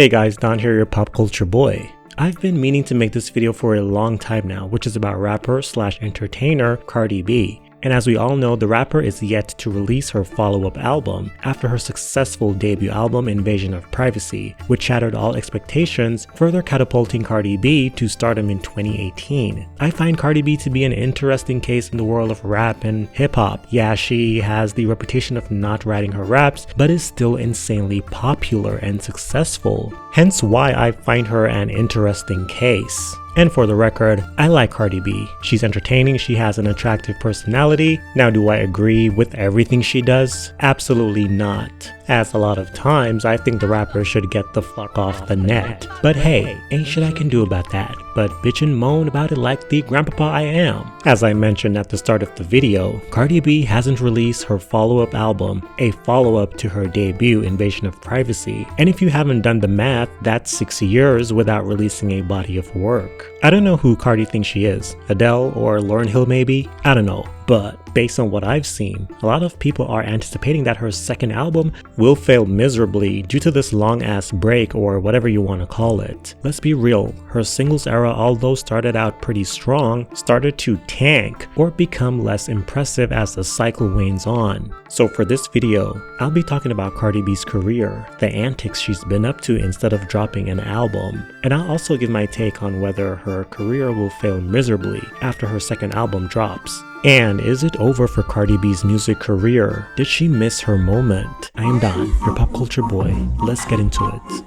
Hey guys, Don here, your pop culture boy. I've been meaning to make this video for a long time now, which is about rapper / entertainer Cardi B. And as we all know, the rapper is yet to release her follow-up album after her successful debut album Invasion of Privacy, which shattered all expectations, further catapulting Cardi B to stardom in 2018. I find Cardi B to be an interesting case in the world of rap and hip-hop. Yeah, she has the reputation of not writing her raps, but is still insanely popular and successful. Hence why I find her an interesting case. And for the record, I like Cardi B. She's entertaining, she has an attractive personality. Now, do I agree with everything she does? Absolutely not. As a lot of times, I think the rapper should get the fuck off the net. But hey, ain't shit I can do about that, but bitch and moan about it like the grandpapa I am. As I mentioned at the start of the video, Cardi B hasn't released her follow-up album, a follow-up to her debut Invasion of Privacy. And if you haven't done the math, that's 6 years without releasing a body of work. I don't know who Cardi thinks she is, Adele or Lauryn Hill maybe? I don't know. But based on what I've seen, a lot of people are anticipating that her second album will fail miserably due to this long-ass break or whatever you want to call it. Let's be real, her singles era, although started out pretty strong, started to tank or become less impressive as the cycle wanes on. So for this video, I'll be talking about Cardi B's career, the antics she's been up to instead of dropping an album, and I'll also give my take on whether her career will fail miserably after her second album drops. And is it over for Cardi B's music career? Did she miss her moment? I am Don, your pop culture boy. Let's get into it.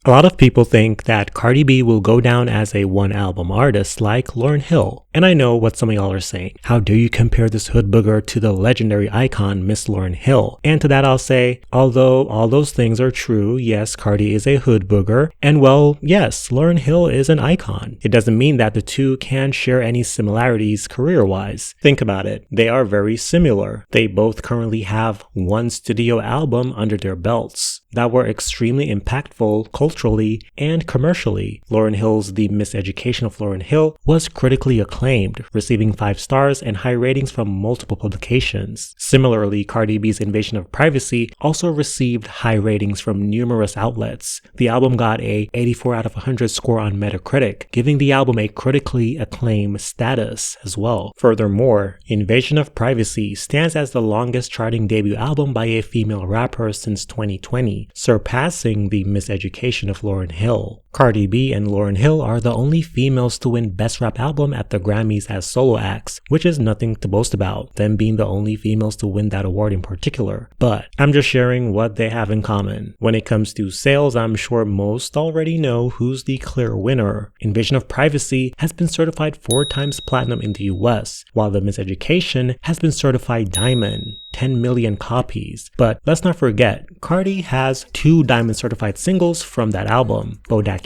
A lot of people think that Cardi B will go down as a one-album artist like Lauryn Hill. And I know what some of y'all are saying. How dare you compare this hood booger to the legendary icon Miss Lauryn Hill? And to that I'll say, although all those things are true, yes, Cardi is a hood booger. And well, yes, Lauryn Hill is an icon. It doesn't mean that the two can share any similarities career-wise. Think about it. They are very similar. They both currently have one studio album under their belts that were extremely impactful culturally and commercially. Lauryn Hill's The Miseducation of Lauryn Hill was critically acclaimed, receiving 5 stars and high ratings from multiple publications. Similarly, Cardi B's Invasion of Privacy also received high ratings from numerous outlets. The album got a 84 out of 100 score on Metacritic, giving the album a critically acclaimed status as well. Furthermore, Invasion of Privacy stands as the longest charting debut album by a female rapper since 2020, surpassing The Miseducation of Lauryn Hill. Cardi B and Lauryn Hill are the only females to win Best Rap Album at the Grammys as solo acts, which is nothing to boast about, them being the only females to win that award in particular. But I'm just sharing what they have in common. When it comes to sales, I'm sure most already know who's the clear winner. Invasion of Privacy has been certified 4 times platinum in the US, while The Miseducation has been certified diamond. 10 million copies. But let's not forget, Cardi has 2 diamond certified singles from that album, Documentaries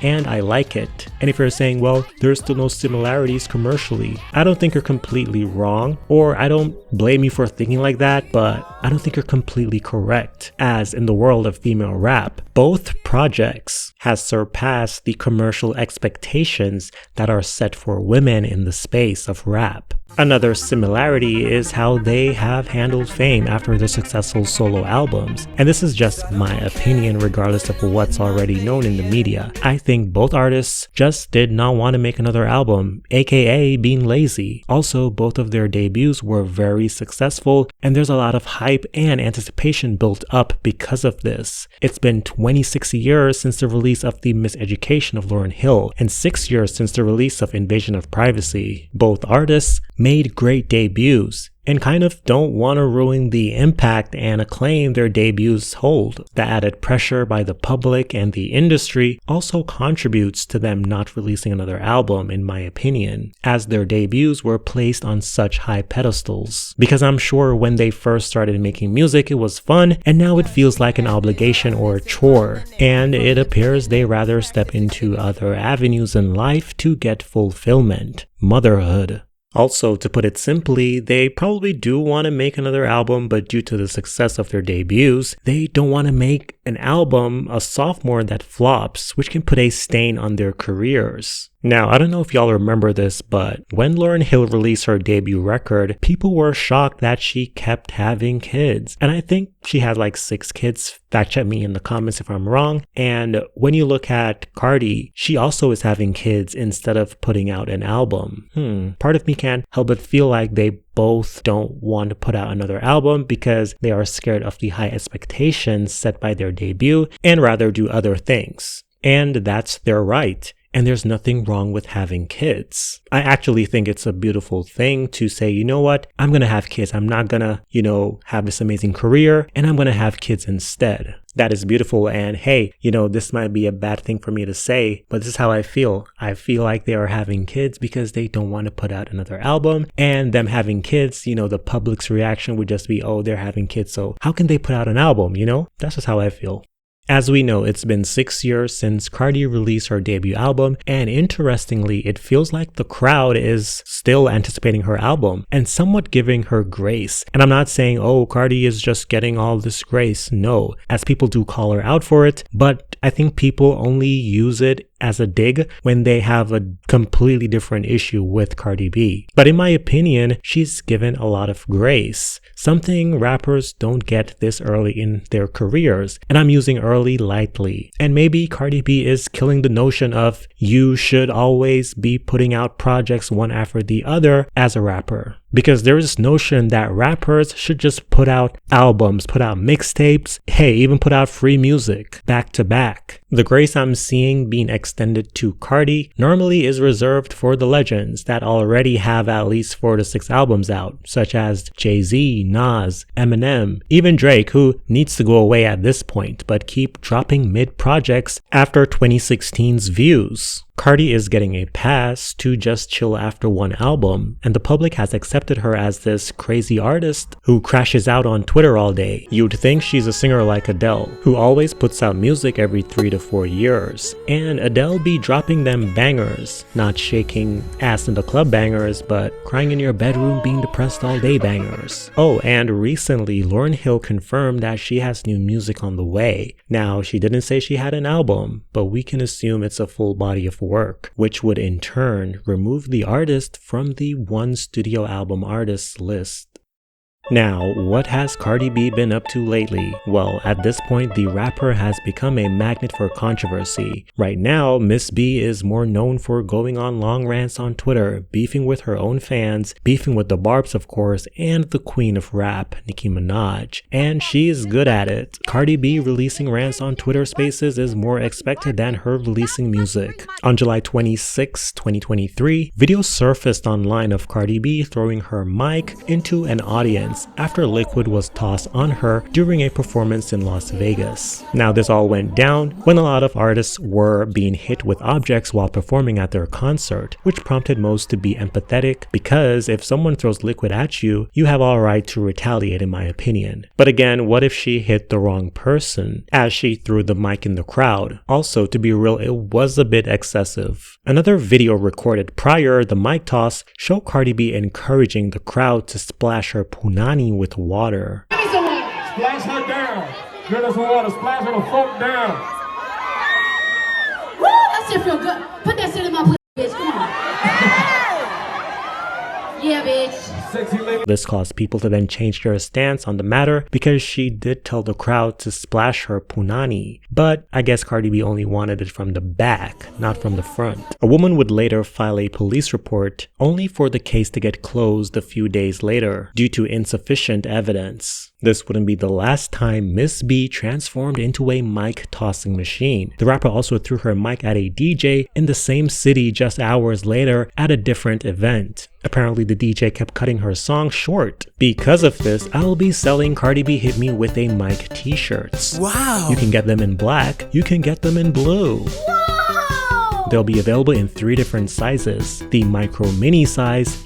and I Like It. And if you're saying, well, there's still no similarities commercially, I don't think you're completely wrong, or I don't blame you for thinking like that, but I don't think you're completely correct, as in the world of female rap, both projects has surpassed the commercial expectations that are set for women in the space of rap. Another similarity is how they have handled fame after their successful solo albums. And this is just my opinion regardless of what's already known in the media. I think both artists just did not want to make another album, aka being lazy. Also, both of their debuts were very successful, and there's a lot of hype and anticipation built up because of this. It's been 26 years since the release of The Miseducation of Lauryn Hill, and 6 years since the release of Invasion of Privacy. Both artists made great debuts and kind of don't want to ruin the impact and acclaim their debuts hold. The added pressure by the public and the industry also contributes to them not releasing another album, in my opinion, as their debuts were placed on such high pedestals. Because I'm sure when they first started making music it was fun, and now it feels like an obligation or a chore, and it appears they rather step into other avenues in life to get fulfillment. Motherhood. Also, to put it simply, they probably do want to make another album, but due to the success of their debuts, they don't want to make an album a sophomore that flops, which can put a stain on their careers. Now, I don't know if y'all remember this, but when Lauryn Hill released her debut record, people were shocked that she kept having kids. And I think she had like 6 kids Fact check me in the comments if I'm wrong. And when you look at Cardi, she also is having kids instead of putting out an album. Part of me can't help but feel like they both don't want to put out another album because they are scared of the high expectations set by their debut and rather do other things. And that's their right. And there's nothing wrong with having kids. I actually think it's a beautiful thing to say, you know what, I'm going to have kids. I'm not going to, have this amazing career and I'm going to have kids instead. That is beautiful. And hey, this might be a bad thing for me to say, but this is how I feel. I feel like they are having kids because they don't want to put out another album, and them having kids, the public's reaction would just be, oh, they're having kids, so how can they put out an album? That's just how I feel. As we know, it's been 6 years since Cardi released her debut album, and interestingly, it feels like the crowd is still anticipating her album and somewhat giving her grace. And I'm not saying, oh, Cardi is just getting all this grace. No, as people do call her out for it, but I think people only use it as a dig when they have a completely different issue with Cardi B. But in my opinion, she's given a lot of grace, something rappers don't get this early in their careers. And I'm using early lightly. And maybe Cardi B is killing the notion of you should always be putting out projects one after the other as a rapper. Because there is this notion that rappers should just put out albums, put out mixtapes, hey, even put out free music back to back. The grace I'm seeing being extended to Cardi normally is reserved for the legends that already have at least 4 to 6 albums out, such as Jay-Z, Nas, Eminem, even Drake, who needs to go away at this point, but keep dropping mid-projects after 2016's views. Cardi is getting a pass to just chill after one album, and the public has accepted her as this crazy artist who crashes out on Twitter all day. You'd think she's a singer like Adele, who always puts out music every 3 to 4 years. And Adele be dropping them bangers, not shaking ass in the club bangers, but crying in your bedroom being depressed all day bangers. Oh, and recently Lauryn Hill confirmed that she has new music on the way. Now, she didn't say she had an album, but we can assume it's a full body of work, which would in turn remove the artist from the one studio album artists list. Now, what has Cardi B been up to lately? Well, at this point, the rapper has become a magnet for controversy. Right now, Miss B is more known for going on long rants on Twitter, beefing with her own fans, beefing with the Barbs of course, and the queen of rap, Nicki Minaj. And she is good at it. Cardi B releasing rants on Twitter Spaces is more expected than her releasing music. On July 26, 2023, videos surfaced online of Cardi B throwing her mic into an audience after liquid was tossed on her during a performance in Las Vegas. Now, this all went down when a lot of artists were being hit with objects while performing at their concert, which prompted most to be empathetic because if someone throws liquid at you, you have all right to retaliate in my opinion. But again, what if she hit the wrong person as she threw the mic in the crowd? Also, to be real, it was a bit excessive. Another video recorded prior the mic toss showed Cardi B encouraging the crowd to splash her punani with water. Splash her down. Get us some water. Splash her the fuck down. Woo, that shit feel good. Put that shit in my pussy, bitch. Come on. Yeah, bitch. This caused people to then change their stance on the matter because she did tell the crowd to splash her punani. But I guess Cardi B only wanted it from the back, not from the front. A woman would later file a police report, only for the case to get closed a few days later due to insufficient evidence. This wouldn't be the last time Miss B transformed into a mic tossing machine. The rapper also threw her mic at a DJ in the same city just hours later at a different event. Apparently the DJ kept cutting her song short. Because of this, I will be selling Cardi B Hit Me with a mic t-shirts. Wow! You can get them in black, you can get them in blue. Wow! They'll be available in 3 different sizes. The micro mini size,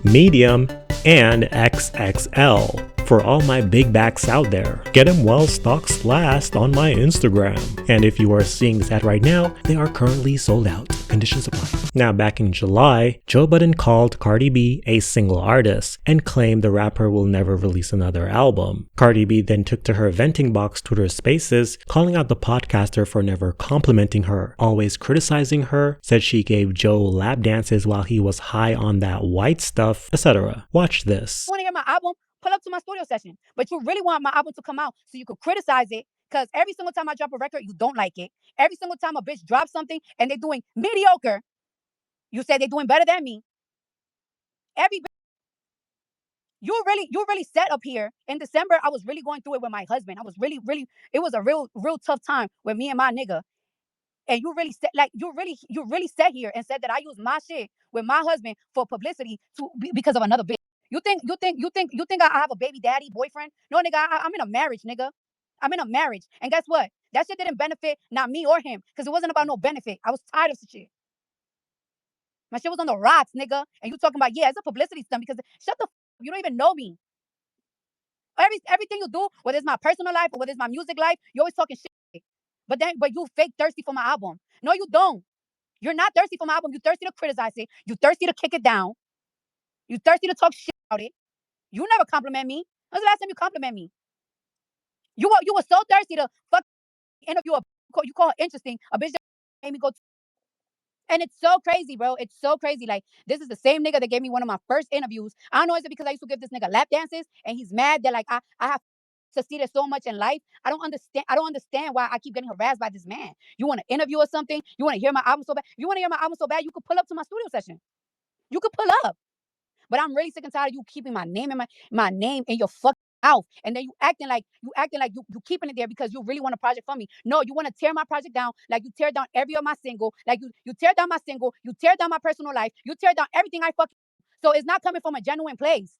medium, and XXL. For all my big backs out there, get them while stocks last on my Instagram. And if you are seeing this ad right now, they are currently sold out. Conditions apply. Now, back in July, Joe Budden called Cardi B a single artist and claimed the rapper will never release another album. Cardi B then took to her venting box Twitter Spaces, calling out the podcaster for never complimenting her, always criticizing her, said she gave Joe lap dances while he was high on that white stuff, etc. Watch this. Want to hear my album? pull up to my studio session. But you really want my album to come out so you could criticize it. Because every single time I drop a record, you don't like it. Every single time a bitch drops something and they're doing mediocre, you say they're doing better than me. You really set up here. In December, I was really going through it with my husband. I was really, it was a real tough time with me and my nigga. And you really sat here and said that I use my shit with my husband for publicity because of another bitch. You think I have a baby daddy boyfriend? No, nigga, I'm in a marriage, nigga. I'm in a marriage. And guess what? That shit didn't benefit not me or him because it wasn't about no benefit. I was tired of some shit. My shit was on the rocks, nigga. And you talking about, yeah, it's a publicity stunt because shut the f*** up. You don't even know me. Everything you do, whether it's my personal life or whether it's my music life, you're always talking shit. But you fake thirsty for my album. No, you don't. You're not thirsty for my album. You're thirsty to criticize it. You're thirsty to kick it down. You're thirsty to talk shit about it. You never compliment me. When's the last time you compliment me? You were so thirsty to fuck interview you call her interesting, a bitch that made me go. And it's so crazy, bro. It's so crazy. Like, this is the same nigga that gave me one of my first interviews. I don't know, is it because I used to give this nigga lap dances and he's mad that like I have succeeded so much in life? I don't understand why I keep getting harassed by this man. You want to interview or something? You want to hear my album so bad? If you want to hear my album so bad, you could pull up to my studio session. You could pull up. But I'm really sick and tired of you keeping my name in my name in your fucking mouth. And then you acting like you keeping it there because you really want a project from me. No, you want to tear my project down like you tear down every of my single. Like you tear down my single, you tear down my personal life, you tear down everything I fucking do. So it's not coming from a genuine place.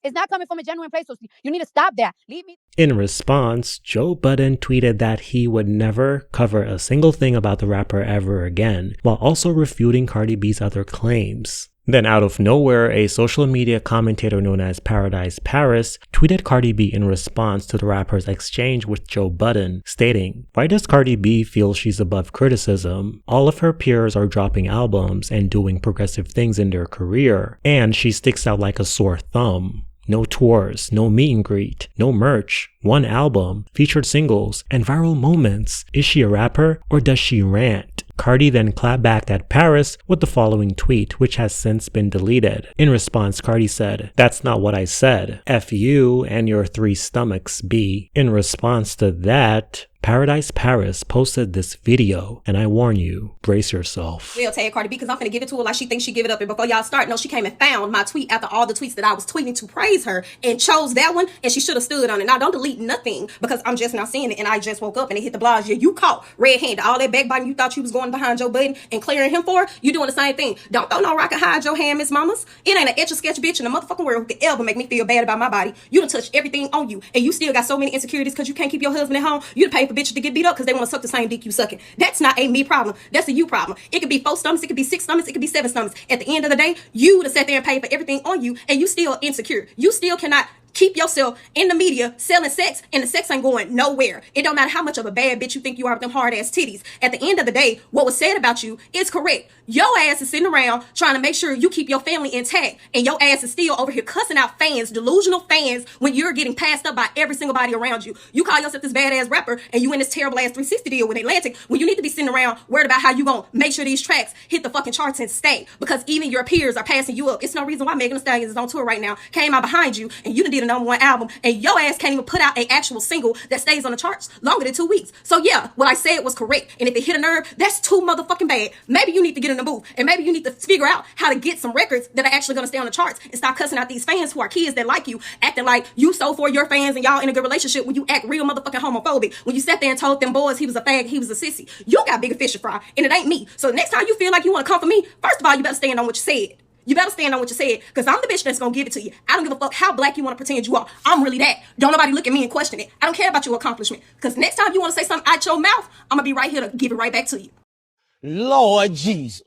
It's not coming from a genuine place. So you need to stop that. Leave me. In response, Joe Budden tweeted that he would never cover a single thing about the rapper ever again, while also refuting Cardi B's other claims. Then out of nowhere, a social media commentator known as Paradise Paris tweeted Cardi B in response to the rapper's exchange with Joe Budden, stating, "Why does Cardi B feel she's above criticism? All of her peers are dropping albums and doing progressive things in their career, and she sticks out like a sore thumb. No tours, no meet and greet, no merch, one album, featured singles, and viral moments. Is she a rapper or does she rant?" Cardi then clapped back at Paris with the following tweet, which has since been deleted. In response, Cardi said, "That's not what I said. F you and your 3 stomachs, B." In response to that, Paradise Paris posted this video, and I warn you, brace yourself. We'll tag Cardi B because I'm finna give it to her like she thinks she give it up. And before y'all start, no, she came and found my tweet after all the tweets that I was tweeting to praise her and chose that one, and she should have stood on it. Now, don't delete nothing because I'm just now seeing it and I just woke up and it hit the blogs. Yeah, you caught red-handed. All that backbiting you thought you was going behind Joe Budden and clearing him for, you doing the same thing. Don't throw no rock and hide your hand, Miss Mamas. It ain't an etch-a-sketch bitch in the motherfucking world who could ever make me feel bad about my body. You done touched everything on you, and you still got so many insecurities because you can't keep your husband at home. You done pay for bitches to get beat up because they want to suck the same dick you sucking. That's not a me problem. That's a you problem. It could be 4 stomachs, it could be 6 stomachs, it could be 7 stomachs. At the end of the day, you to sit there and pay for everything on you, and you still insecure. You still cannot keep yourself in the media selling sex, and the sex ain't going nowhere. It don't matter how much of a bad bitch you think you are with them hard ass titties. At the end of the day, what was said about you is correct. Your ass is sitting around trying to make sure you keep your family intact, and your ass is still over here cussing out fans, delusional fans, when you're getting passed up by every single body around you. You call yourself this badass rapper, and you in this terrible ass 360 deal with Atlantic, when you need to be sitting around worried about how you gonna make sure these tracks hit the fucking charts and stay, because even your peers are passing you up. It's no reason why Megan Thee Stallion is on tour right now, came out behind you, and you done did a #1 album, and your ass can't even put out an actual single that stays on the charts longer than 2 weeks. So yeah, what I said was correct. And if it hit a nerve, that's too motherfucking bad. Maybe you need to get in the booth, and maybe you need to figure out how to get some records that are actually going to stay on the charts, and stop cussing out these fans who are kids that like you, acting like you so for your fans and y'all in a good relationship when you act real motherfucking homophobic. When you sat there and told them boys he was a fag, he was a sissy. You got bigger fish to fry, and it ain't me. So the next time you feel like you want to come for me, first of all, you better stand on what you said. You better stand on what you said, because I'm the bitch that's gonna give it to you. I don't give a fuck how black you want to pretend you are. I'm really that. Don't nobody look at me and question it. I don't care about your accomplishment, because next time you want to say something out your mouth, I'm gonna be right here to give it right back to you. Lord Jesus.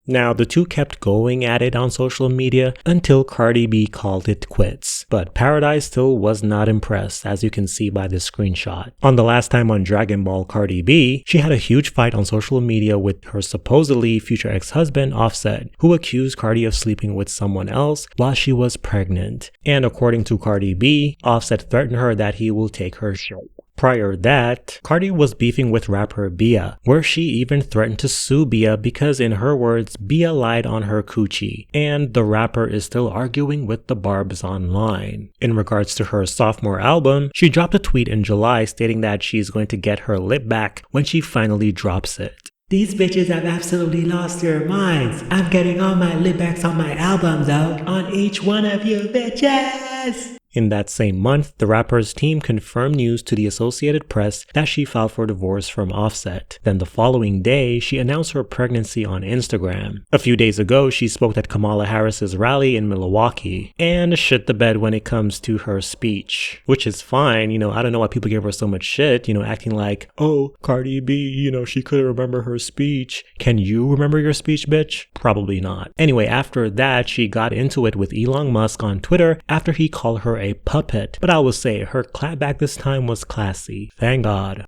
Now, the two kept going at it on social media until Cardi B called it quits, but Paradise still was not impressed, as you can see by this screenshot. On the last time on Dragon Ball Cardi B, she had a huge fight on social media with her supposedly future ex-husband Offset, who accused Cardi of sleeping with someone else while she was pregnant. And according to Cardi B, Offset threatened her that he will take her shit. Prior to that, Cardi was beefing with rapper Bia, where she even threatened to sue Bia because in her words, Bia lied on her coochie, and the rapper is still arguing with the barbs online. In regards to her sophomore album, she dropped a tweet in July stating that she's going to get her lip back when she finally drops it. These bitches have absolutely lost their minds. I'm getting all my lip backs on my album though, on each one of you bitches! In that same month, the rapper's team confirmed news to the Associated Press that she filed for divorce from Offset. Then the following day, she announced her pregnancy on Instagram. A few days ago, she spoke at Kamala Harris's rally in Milwaukee and shit the bed when it comes to her speech, which is fine. I don't know why people give her so much shit, acting like, oh, Cardi B, she couldn't remember her speech. Can you remember your speech, bitch? Probably not. Anyway, after that, she got into it with Elon Musk on Twitter after he called her a puppet, but I will say her clapback this time was classy. Thank God.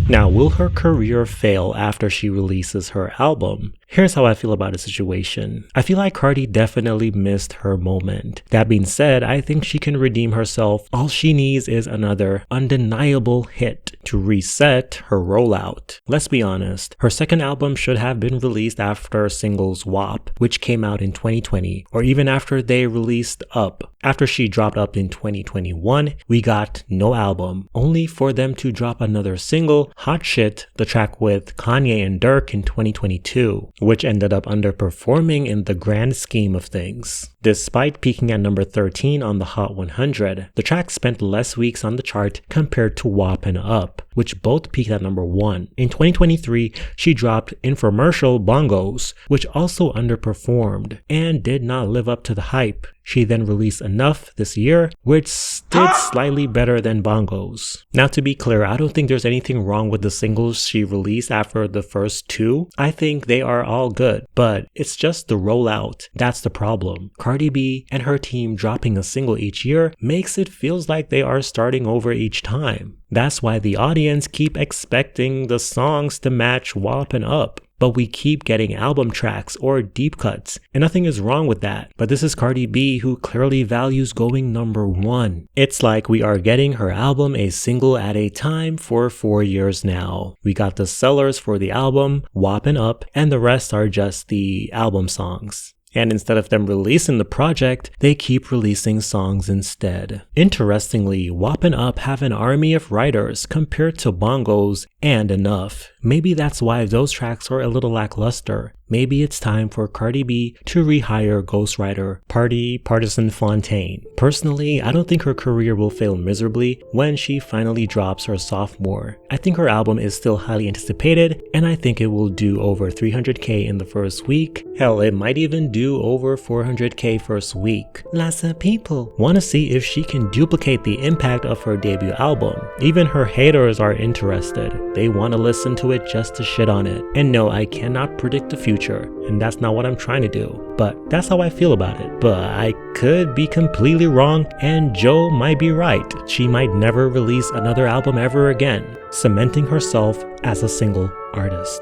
Now, will her career fail after she releases her album? Here's how I feel about the situation. I feel like Cardi definitely missed her moment. That being said, I think she can redeem herself. All she needs is another undeniable hit to reset her rollout. Let's be honest, her second album should have been released after singles WAP, which came out in 2020, or even after they released Up. After she dropped Up in 2021, we got no album, only for them to drop another single, Hot Shit, the track with Kanye and Durk in 2022, which ended up underperforming in the grand scheme of things. Despite peaking at number 13 on the Hot 100, the track spent less weeks on the chart compared to WAP and Up, which both peaked at number 1. In 2023, she dropped Infomercial Bongos, which also underperformed and did not live up to the hype. She then released Enough this year, which did slightly better than Bongos. Now, to be clear, I don't think there's anything wrong with the singles she released after the first two. I think they are all good, but it's just the rollout that's the problem. Cardi B and her team dropping a single each year makes it feels like they are starting over each time. That's why the audience keep expecting the songs to match WAP and Up. But we keep getting album tracks or deep cuts, and nothing is wrong with that. But this is Cardi B, who clearly values going number 1. It's like we are getting her album a single at a time for 4 years now. We got the sellers for the album, WAP and Up, and the rest are just the album songs. And instead of them releasing the project, they keep releasing songs instead. Interestingly, WAP and Up have an army of writers compared to Bongos and Enough. Maybe that's why those tracks are a little lackluster. Maybe it's time for Cardi B to rehire ghostwriter Partisan Fontaine. Personally, I don't think her career will fail miserably when she finally drops her sophomore. I think her album is still highly anticipated, and I think it will do over 300k in the first week. Hell, it might even do over 400k first week. Lots of people want to see if she can duplicate the impact of her debut album. Even her haters are interested. They want to listen to it just to shit on it. And no, I cannot predict the future, and that's not what I'm trying to do. But that's how I feel about it. But I could be completely wrong, and Joe might be right. She might never release another album ever again, cementing herself as a single artist.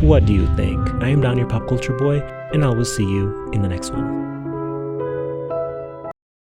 What do you think? I am Don, your pop culture boy, and I will see you in the next one.